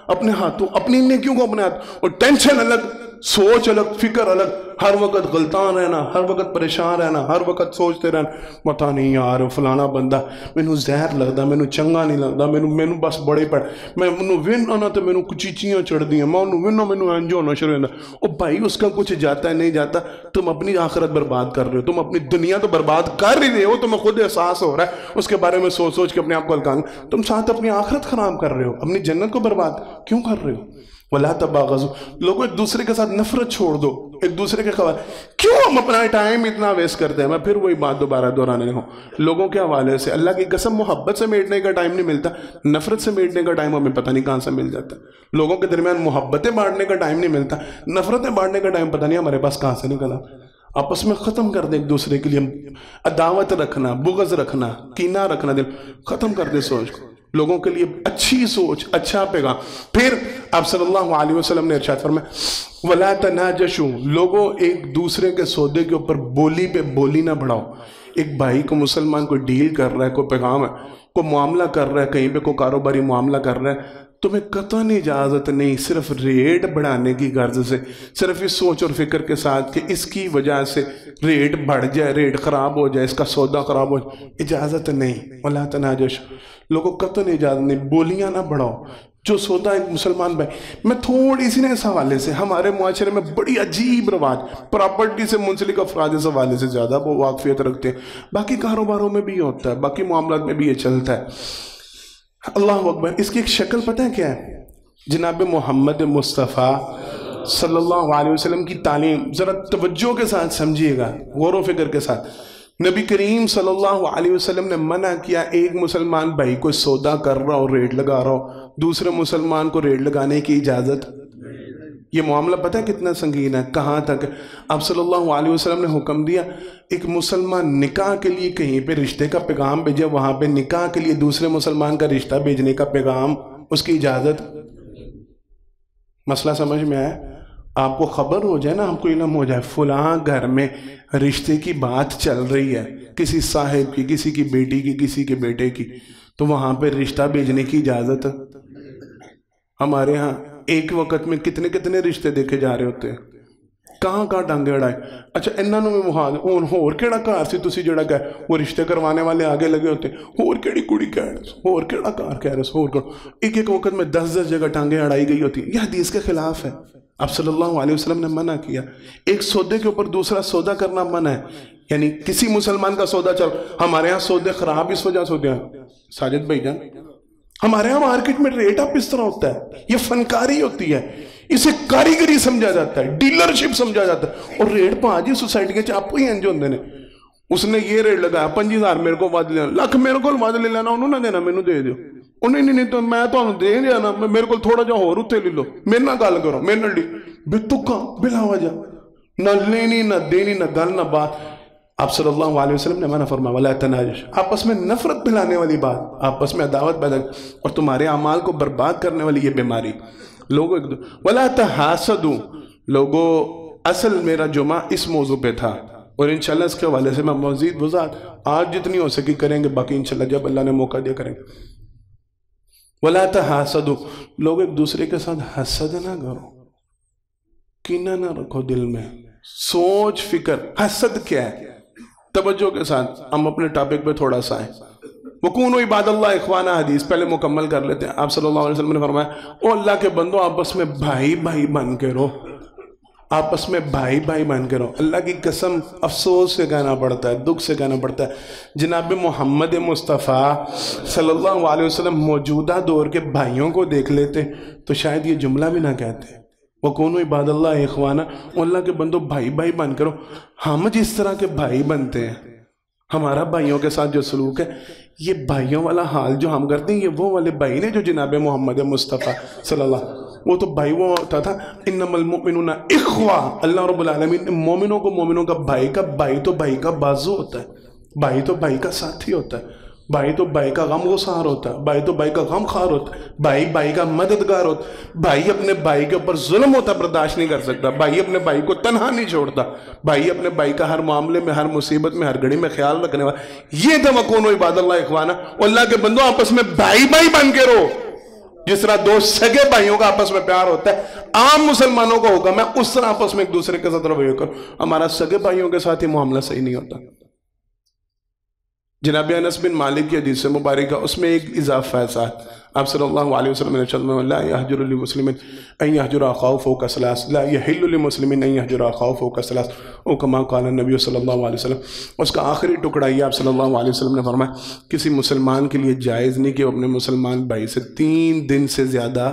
اپنے ہاتھوں، اپنی نیکیوں کو اپنے ہاتھ، اور ٹینشن الگ، سوچ الگ، فکر الگ، ہر وقت غلطان رہنا، ہر وقت پریشان رہنا، ہر وقت سوچتے رہنا، پتہ نہیں یار فلانا بندہ مینوں زہر لگدا، مینوں چنگا نہیں لگدا، مینوں بس بڑے پڑ، میں انہوں وین آنا تو مینوں کچیچیاں چڑھ دیاں، میں انہوں وین مینوں انج ہونا شروع ہوتا۔ او بھائی اس کا کچھ جاتا ہے نہیں جاتا، تم اپنی آخرت برباد کر رہے ہو، تم اپنی دنیا تو برباد کر ہی رہے ہو، تمہیں خود احساس ہو رہا ہے اس کے بارے میں سوچ کے اپنے آپ کو ہلکا، تم ساتھ اپنی آخرت خراب کر رہے ہو، اپنی جنت کو برباد کیوں کر رہے ہو؟ وَلَا تَبَاغَضُوا لوگوں ایک دوسرے کے ساتھ نفرت چھوڑ دو، ایک دوسرے کے خبر کیوں ہم اپنا ٹائم اتنا ویسٹ کرتے ہیں؟ میں پھر وہی بات دوبارہ دہرانے لگا ہوں، لوگوں کے حوالے سے اللہ کی قسم محبت سے میٹنے کا ٹائم نہیں ملتا، نفرت سے میٹنے کا ٹائم ہمیں پتہ نہیں کہاں سے مل جاتا ہے۔ لوگوں کے درمیان محبتیں بانٹنے کا ٹائم نہیں ملتا، نفرتیں بانٹنے کا ٹائم پتہ نہیں ہمارے پاس کہاں سے نکلا۔ آپس میں ختم کر دیں ایک دوسرے کے لیے عداوت رکھنا، بغض رکھنا، کینہ رکھنا، دل ختم کر دے سوچ کو، لوگوں کے لیے اچھی سوچ، اچھا پیغام۔ پھر آپ صلی اللہ علیہ وسلم نے ارشاد فرمایا وَلَا تَنَاجَشُوا لوگوں ایک دوسرے کے سودے کے اوپر بولی پہ بولی نہ بڑھاؤ۔ ایک بھائی کو مسلمان کوئی ڈیل کر رہا ہے، کوئی پیغام ہے، کوئی معاملہ کر رہا ہے، کہیں پہ کوئی کاروباری معاملہ کر رہا ہے، تمہیں قطعاً اجازت نہیں صرف ریٹ بڑھانے کی غرض سے، صرف اس سوچ اور فکر کے ساتھ کہ اس کی وجہ سے ریٹ بڑھ جائے، ریٹ خراب ہو جائے، اس کا سودا خراب ہو جائے، اجازت نہیں۔ وَلَا تَنَاجَشُوا لوگوں قطعاً اجازت نہیں، بولیاں نہ بڑھاؤ۔ جو سودا ایک مسلمان بھائی، میں تھوڑی سی اس حوالے سے ہمارے معاشرے میں بڑی عجیب رواج، پراپرٹی سے منسلک افراد اس حوالے سے زیادہ وہ واقفیت رکھتے ہیں، باقی کاروباروں میں بھی یہ ہوتا ہے، باقی معاملات میں بھی یہ چلتا ہے۔ اللہ اکبر، اس کی ایک شکل پتہ ہے کیا ہے؟ جناب محمد مصطفیٰ صلی اللہ علیہ وسلم کی تعلیم ذرا توجہ کے ساتھ سمجھیے گا، غور و فکر کے ساتھ۔ نبی کریم صلی اللہ علیہ وسلم نے منع کیا ایک مسلمان بھائی کو سودا کر رہا ہو، ریٹ لگا رہا ہو، دوسرے مسلمان کو ریٹ لگانے کی اجازت۔ یہ معاملہ پتہ ہے کتنا سنگین ہے، کہاں تک آپ صلی اللہ علیہ وسلم نے حکم دیا ایک مسلمان نکاح کے لیے کہیں پہ رشتے کا پیغام بھیجے، وہاں پہ نکاح کے لیے دوسرے مسلمان کا رشتہ بھیجنے کا پیغام، اس کی اجازت۔ مسئلہ سمجھ میں آیا؟ آپ کو خبر ہو جائے نا، آپ کو علم ہو جائے فلاں گھر میں رشتے کی بات چل رہی ہے، کسی صاحب کی، کسی کی بیٹی کی، کسی کے بیٹے کی، تو وہاں پہ رشتہ بھیجنے کی اجازت۔ ہمارے ہاں ایک وقت میں کتنے کتنے رشتے دیکھے جا رہے ہوتے ہیں، کہاں کہاں ٹانگے اڑائے۔ اچھا انہوں میں ہور کیڑا کار سی تسی جڑا کہ وہ رشتے کروانے والے آگے لگے ہوتے ہیں، ہور کیڑی کڑی کہہ رہے ہور کیڑا کار کہہ رہے ہور کرو، ایک وقت میں 10 جگہ ٹانگیں اڑائی گئی ہوتی ہیں۔ یہ حدیث کے خلاف ہے، آپ صلی اللہ علیہ وسلم نے منع کیا۔ ایک سودے کے اوپر دوسرا سودا کرنا منع ہے، یعنی کسی مسلمان کا سودا چل، ہمارے ہاں سودے خراب اس وجہ سے ہوتے ہیں ساجد بھائی جان، ہمارے ہاں مارکیٹ میں ریٹ اپ اس طرح ہوتا ہے، یہ فنکاری ہوتی ہے، اسے کاریگری سمجھا جاتا ہے، ڈیلرشپ سمجھا جاتا ہے، اور ریٹ پا جی سوسائٹی کے چاپ ہی ہیں جو ہوندے نے، اس نے یہ ریٹ لگایا 5000 میرے کو وعد لینا، لاکھ میرے کو وعد لے لینا، انہوں نہ دینا مینوں دے دیو، نہیں تو میں تو دے دینا، میرے کو تھوڑا جا ہور اتنے لے لو، میرے نہ گل کرو، میرے نہ بے تکا بلا وجہ، نہ لینی نہ دینی نہ گل نہ بات۔ آپ صلی اللہ علیہ وسلم نے منع فرمایا وَلَا تَنَاجَشُوا آپس میں نفرت پھیلانے والی بات، آپس میں عداوت پیدا اور تمہارے اعمال کو برباد کرنے والی یہ بیماری۔ لوگوں وَلَا تَحَاسَدُوا لوگوں اصل میرا جمعہ اس موضوع پہ تھا، اور انشاءاللہ اس کے حوالے سے میں مزید وضاحت آج جتنی ہو سکی کریں گے، باقی انشاءاللہ جب اللہ نے موقع دیا کریں گے۔ وَلَا تَحَاسَدُوا لوگ ایک دوسرے کے ساتھ حسد نہ کرو، کینہ نہ رکھو دل میں، سوچ فکر۔ حسد کیا ہے؟ توجہ کے ساتھ ہم اپنے ٹاپک پہ تھوڑا سا ہیں۔ وَكُونُوا عِبَادَ اللَّهِ إِخْوَانًا حدیث پہلے مکمل کر لیتے ہیں۔ آپ صلی اللہ علیہ وسلم نے فرمایا او اللہ کے بندو آپس میں بھائی بھائی بن کے رہو، آپس میں بھائی بھائی بن کے رہو۔ اللہ کی قسم افسوس سے کہنا پڑتا ہے، دکھ سے کہنا پڑتا ہے، جناب محمد مصطفیٰ صلی اللہ علیہ وسلم موجودہ دور کے بھائیوں کو دیکھ لیتے تو شاید یہ جملہ بھی نہ کہتے۔ وَكُونُوا عِبَادَ اللَّهِ إِخْوَانًا اللہ کے بندو بھائی بھائی بن کرو۔ ہم جس طرح کے بھائی بنتے ہیں، ہمارا بھائیوں کے ساتھ جو سلوک ہے، یہ بھائیوں والا حال جو ہم کرتے ہیں، یہ وہ والے بھائی نے جو جناب محمد مصطفیٰ صلی اللہ علیہ وسلم، وہ تو بھائی وہ ہوتا تھا انما المؤمنون اخوہ، اللہ رب العالمین نے مومنوں کو مومنوں کا بھائی تو بھائی کا بازو ہوتا ہے، بھائی تو بھائی کا ساتھی ہوتا ہے، بھائی تو بھائی کا غم گسار ہوتا ہے، بھائی تو بھائی کا غم خار ہوتا ہے، بھائی بھائی کا مددگار ہوتا ہے، بھائی اپنے بھائی کے اوپر ظلم ہوتا برداشت نہیں کر سکتا، بھائی اپنے بھائی کو تنہا نہیں چھوڑتا، بھائی اپنے بھائی کا ہر معاملے میں، ہر مصیبت میں، ہر گھڑی میں خیال رکھنے والا۔ یہ تھا وَكُونُوا عِبَادَ اللَّهِ إِخْوَانًا اللہ کے بندوں آپس میں بھائی بھائی بن کے رہو۔ جس طرح دو سگے بھائیوں کا آپس میں پیار ہوتا ہے، عام مسلمانوں کا حکم ہے اس طرح آپس میں ایک دوسرے کے ساتھ رویہ کرو۔ ہمارا سگے بھائیوں کے ساتھ ہی معاملہ صحیح نہیں ہوتا۔ جناب انس بن مالک کی حدیث مبارکہ اس میں ایک اضافہ ہے ساتھ، آپ صلی اللہ علیہ وسلم نے فرمایا لا يحجر لمسلم ان يحجر اخاه فوق ثلاث لا يحل لمسلم ان يحجر اخاه فوق ثلاث او كما قال النبي صلی اللہ علیہ وسلم۔ اس کا آخری ٹکڑا یہ آپ صلی اللہ علیہ وسلم نے فرمایا کسی مسلمان کے لیے جائز نہیں کہ وہ اپنے مسلمان بھائی سے 3 دن سے زیادہ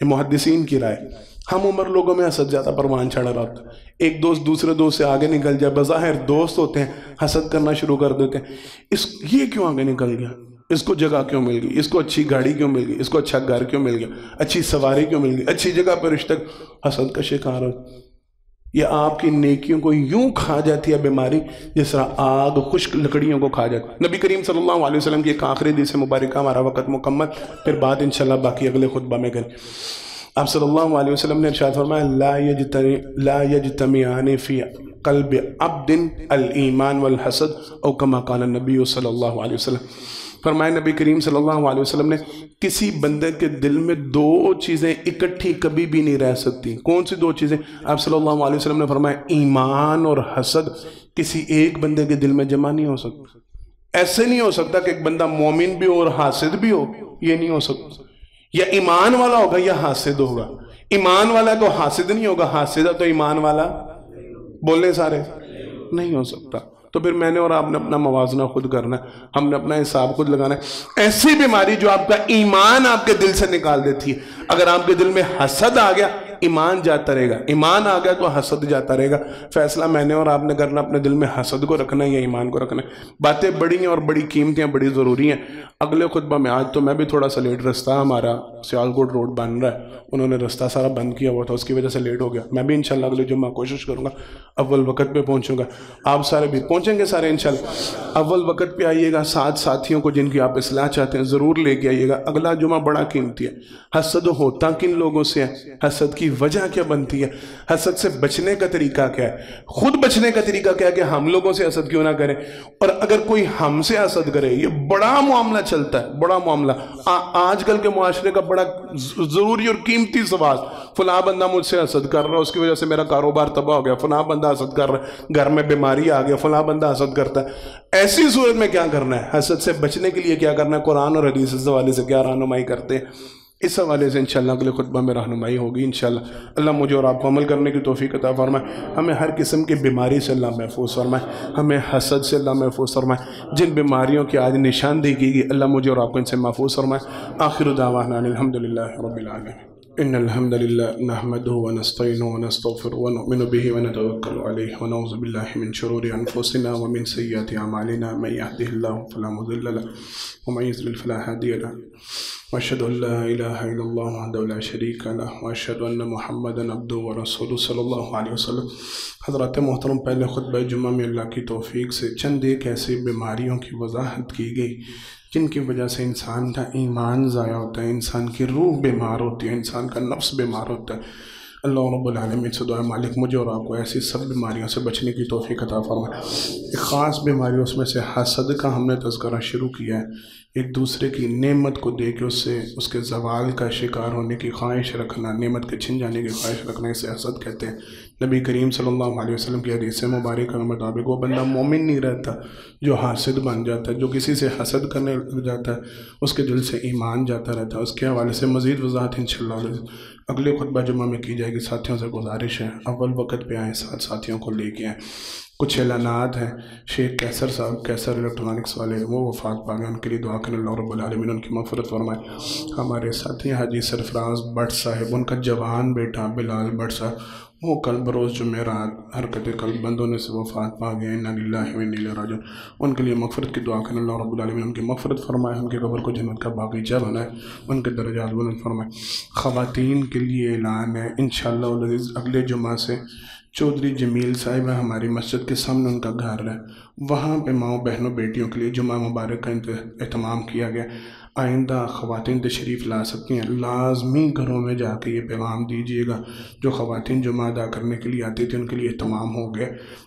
یہ محدثین کی رائے. ہم عمر لوگوں میں حسد زیادہ پروان چڑھا رہا ہوتا ہے. ایک دوست دوسرے دوست سے آگے نکل جائے, بظاہر دوست ہوتے ہیں, حسد کرنا شروع کر دیتے ہیں. یہ کیوں آگے نکل گیا, اس کو جگہ کیوں مل گئی, اس کو اچھی گاڑی کیوں مل گئی, اس کو اچھا گھر کیوں مل گیا, اچھی سواری کیوں مل گئی, اچھی جگہ پر رشتہ. حسد کا شکار ہو. یہ آپ کی نیکیوں کو یوں کھا جاتی ہے بیماری جس طرح آگ خشک لکڑیوں کو کھا جاتی. نبی کریم صلی اللہ علیہ وسلم کی ایک آخری حدیث مبارکہ, ہمارا وقت مکمل, پھر بعد انشاءاللہ باقی اگلے خطبہ میں کریں. آپ صلی اللہ علیہ وسلم نے ارشاد فرمایا لا یجتمعان فی قلب عبد الایمان والحسد او کما قال النبی صلی اللہ علیہ وسلم. فرمایا نبی کریم صلی اللہ علیہ وسلم نے کسی بندے کے دل میں دو چیزیں اکٹھی کبھی بھی نہیں رہ سکتی. کون سی دو چیزیں؟ آپ صلی اللہ علیہ وسلم نے فرمایا ایمان اور حسد کسی ایک بندے کے دل میں جمع نہیں ہو سکتا. ایسے نہیں ہو سکتا کہ ایک بندہ مومن بھی ہو اور حاسد بھی ہو, یہ نہیں ہو سکتا. یا ایمان والا ہوگا یا حاسد ہوگا. ایمان والا تو حاسد نہیں ہوگا, حاسد تو ایمان والا, بولے سارے, نہیں ہو سکتا. تو پھر میں نے اور آپ نے اپنا موازنہ خود کرنا ہے, ہم نے اپنا حساب خود لگانا ہے. ایسی بیماری جو آپ کا ایمان آپ کے دل سے نکال دیتی ہے. اگر آپ کے دل میں حسد آ گیا, ایمان جاتا رہے گا, ایمان آ گیا تو حسد جاتا رہے گا. فیصلہ میں نے اور آپ نے کرنا, اپنے دل میں حسد کو رکھنا ہے یا ایمان کو رکھنا ہے. باتیں بڑی ہیں اور بڑی قیمتی ہیں, بڑی ضروری ہیں. اگلے خطبہ میں, آج تو میں بھی تھوڑا سا لیٹ, رستہ ہمارا سیالکوٹ روڈ بن رہا ہے, انہوں نے رستہ سارا بند کیا ہوا تھا, اس کی وجہ سے لیٹ ہو گیا. میں بھی انشاءاللہ اگلے جمعہ کوشش کروں گا اول وقت پہ پہنچوں گا. آپ سارے بھی پہنچیں گے سارے انشاءاللہ. اول وقت پہ آئیے گا, 7 ساتھیوں کو جن کی آپ اصلاح چاہتے ہیں ضرور لے کے آئیے گا. اگلا جمعہ بڑا قیمتی ہے. حسد ہوتا کن لوگوں سے ہے, حسد کی وجہ کیا بنتی ہے, حسد سے بچنے کا طریقہ کیا ہے, خود بچنے کا طریقہ کیا ہے کہ ہم لوگوں سے حسد کیوں نہ کریں, اور اگر کوئی ہم سے حسد کرے, یہ بڑا معاملہ چلتا ہے, بڑا معاملہ. آج کل کے معاشرے کا بڑا ضروری اور قیمتی سوال, فلاں بندہ مجھ سے حسد کر رہا ہے, اس کی وجہ سے میرا کاروبار تباہ ہو گیا, فلاں بندہ حسد کر رہا ہے, گھر میں بیماری آ گیا, فلاں بندہ حسد کرتا ہے. ایسی صورت میں کیا کرنا ہے, حسد سے بچنے کے لیے کیا کرنا ہے, قرآن اور حدیث اس حوالے سے کیا رہنمائی کرتے ہیں, اس حوالے سے انشاءاللہ اگلے خطبہ میں رہنمائی ہوگی انشاءاللہ. اللہ مجھے اور آپ کو عمل کرنے کی توفیق عطا فرمائے. ہمیں ہر قسم کی بیماری سے اللہ محفوظ فرمائے, ہمیں حسد سے اللہ محفوظ فرمائے. جن بیماریوں کی آج نشاندہی کی گئی, اللہ مجھے اور آپ کو ان سے محفوظ فرمائے. آخر دعوانا الحمدللہ رب العالمین. ان الحمد للہ نحمده ونستعینه ونستغفره ونؤمن به ونتوکل علیہ ونعوذ باللہ من شرور انفسنا ومن سیئات اعمالنا من يهده الله فلا مضل له ومن يضلل فلا هادي له واشهد ان لا اله الا الله وحده لا شريك له واشهد ان محمدا عبده ورسوله صلی اللہ علیہ وسلم. حضرات محترم, پہلے خطبہ جمعہ میں اللہ کی توفیق سے چند ایک ایسی بیماریوں کی وضاحت کی گئی جن کی وجہ سے انسان کا ایمان ضائع ہوتا ہے, انسان کی روح بیمار ہوتی ہے, انسان کا نفس بیمار ہوتا ہے. اللہ رب العالمین سے دعا, مالک مجھے اور آپ کو ایسی سب بیماریوں سے بچنے کی توفیق عطا فرمائے. ایک خاص بیماری اس میں سے حسد کا ہم نے تذکرہ شروع کیا ہے. ایک دوسرے کی نعمت کو دے کے اس کے زوال کا شکار ہونے کی خواہش رکھنا, نعمت کے چھن جانے کی خواہش رکھنا, اسے حسد کہتے ہیں. نبی کریم صلی اللہ علیہ وسلم کی حدیث مبارکہ کے مطابق وہ بندہ مومن نہیں رہتا جو حاسد بن جاتا ہے. جو کسی سے حسد کرنے لگ جاتا ہے اس کے دل سے ایمان جاتا رہتا ہے. اس کے حوالے سے مزید وضاحت انشاءاللہ اگلے خطبہ جمعہ میں کی جائے گی. ساتھیوں سے گزارش ہے اول وقت پہ آئیں, 7 ساتھیوں کو لے کے آئیں. کچھ اعلانات ہیں. شیخ کیسر صاحب, کیسر الیکٹرانکس والے, وہ وفات پا گئے, ان کے لیے دعا کریں اللہ رب العالمین ان کی مغفرت فرمائے. ہمارے ساتھی حاجی سرفراز بٹ صاحب, ان کا جوان بیٹا بلال بٹ صاحب, وہ کل بروز جمعرات حرکت قلب بند ہونے سے وفات پا گئے. انا للہ و انا الیہ راجعون. ان کے لیے مغفرت کی دعا کریں اللہ رب العالمین ان کی مغفرت فرمائے, ان کے قبر کو جنت کا باغیچہ بنائے, ان کے درجات بلند فرمائے. خواتین کے لیے اعلان ہے انشاءاللہ اگلے جمعہ سے چودھری جمیل صاحب ہماری مسجد کے سامنے ان کا گھر ہے, وہاں پہ ماؤں بہنوں بیٹیوں کے لیے جمعہ مبارک کا اہتمام کیا گیا. آئندہ خواتین تشریف لا سکتی ہیں, لازمی گھروں میں جا کے یہ پیغام دیجیے گا. جو خواتین جمعہ ادا کرنے کے لیے آتی تھی ان کے لیے اہتمام ہو گیا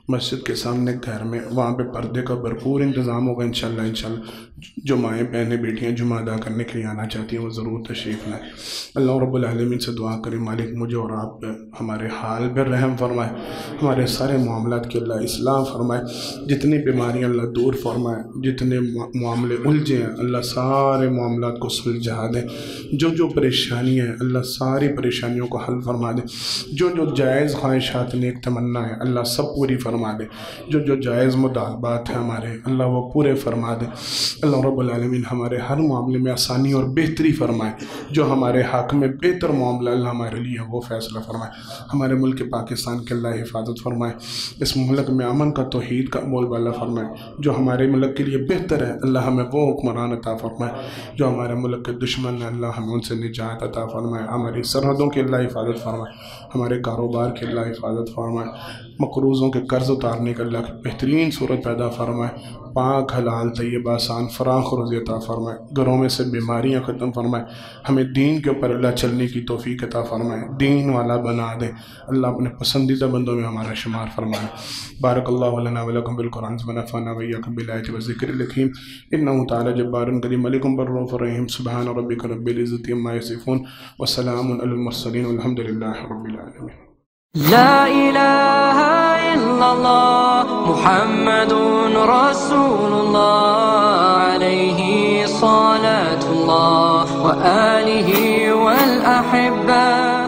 مسجد کے سامنے گھر میں, وہاں پہ پردے کا بھرپور انتظام ہوگا انشاءاللہ. جو مائیں بہنیں بیٹیاں جمعہ ادا کرنے کے لیے آنا چاہتی ہیں وہ ضرور تشریف لائیں. اللہ رب العالمین سے دعا کریں مالک مجھے اور آپ ہمارے حال پر رحم فرمائے, ہمارے سارے معاملات کی اللہ اصلاح فرمائے, جتنی بیماریاں اللہ دور فرمائے, جتنے معاملے الجھے ہیں اللہ سارے معاملات کو سلجھا دے، جو پریشانی ہے اللہ ساری پریشانیوں کو حل فرما دے، جو جائز خواہشات نیک تمنا ہے اللہ سب پوری فرما دے، جو جائز مطالبات ہیں ہمارے اللہ وہ پورے فرما دے۔ اللہ رب العالمین ہمارے ہر معاملے میں آسانی اور بہتری فرمائے، جو ہمارے حق میں بہتر معاملہ اللہ ہمارے لیے وہ فیصلہ فرمائے۔ ہمارے ملک پاکستان کے اللہ حفاظت فرمائے، اس ملک میں امن کا توحید کا بول بالا فرمائے، جو ہمارے ملک کے لیے بہتر ہے اللہ ہمیں وہ حکمران عطا فرمائے، جو ہمارے ملک کے دشمن ہیں اللہ ہمیں ان سے نجات عطا فرمائے، ہماری سرحدوں کی اللہ حفاظت فرمائے، ہمارے کاروبار کی اللہ حفاظت فرمائے، مقروضوں کے قرض اتارنے کا اللہ کی بہترین صورت پیدا فرمائے، پاک حلال طیب آسان فراخ روزی عطا فرمائے، گھروں میں سے بیماریاں ختم فرمائے، ہمیں دین کے اوپر اللہ چلنے کی توفیق عطا فرمائے، دین والا بنا دے، اللہ اپنے پسندیدہ بندوں میں ہمارا شمار فرمائے۔ بارک اللہ لنا ولکم بالقرآن ونفعنا وإياکم بالآیات والذکر الحکیم انہ تعالی جبار کریم علیکم بالرؤوف الرحیم سبحان ربک رب العزة عما یصفون وسلام علی المرسلین والحمد للہ رب العالمین۔ لا إله إلا الله محمد رسول الله عليه صلاة الله وآله والأحبة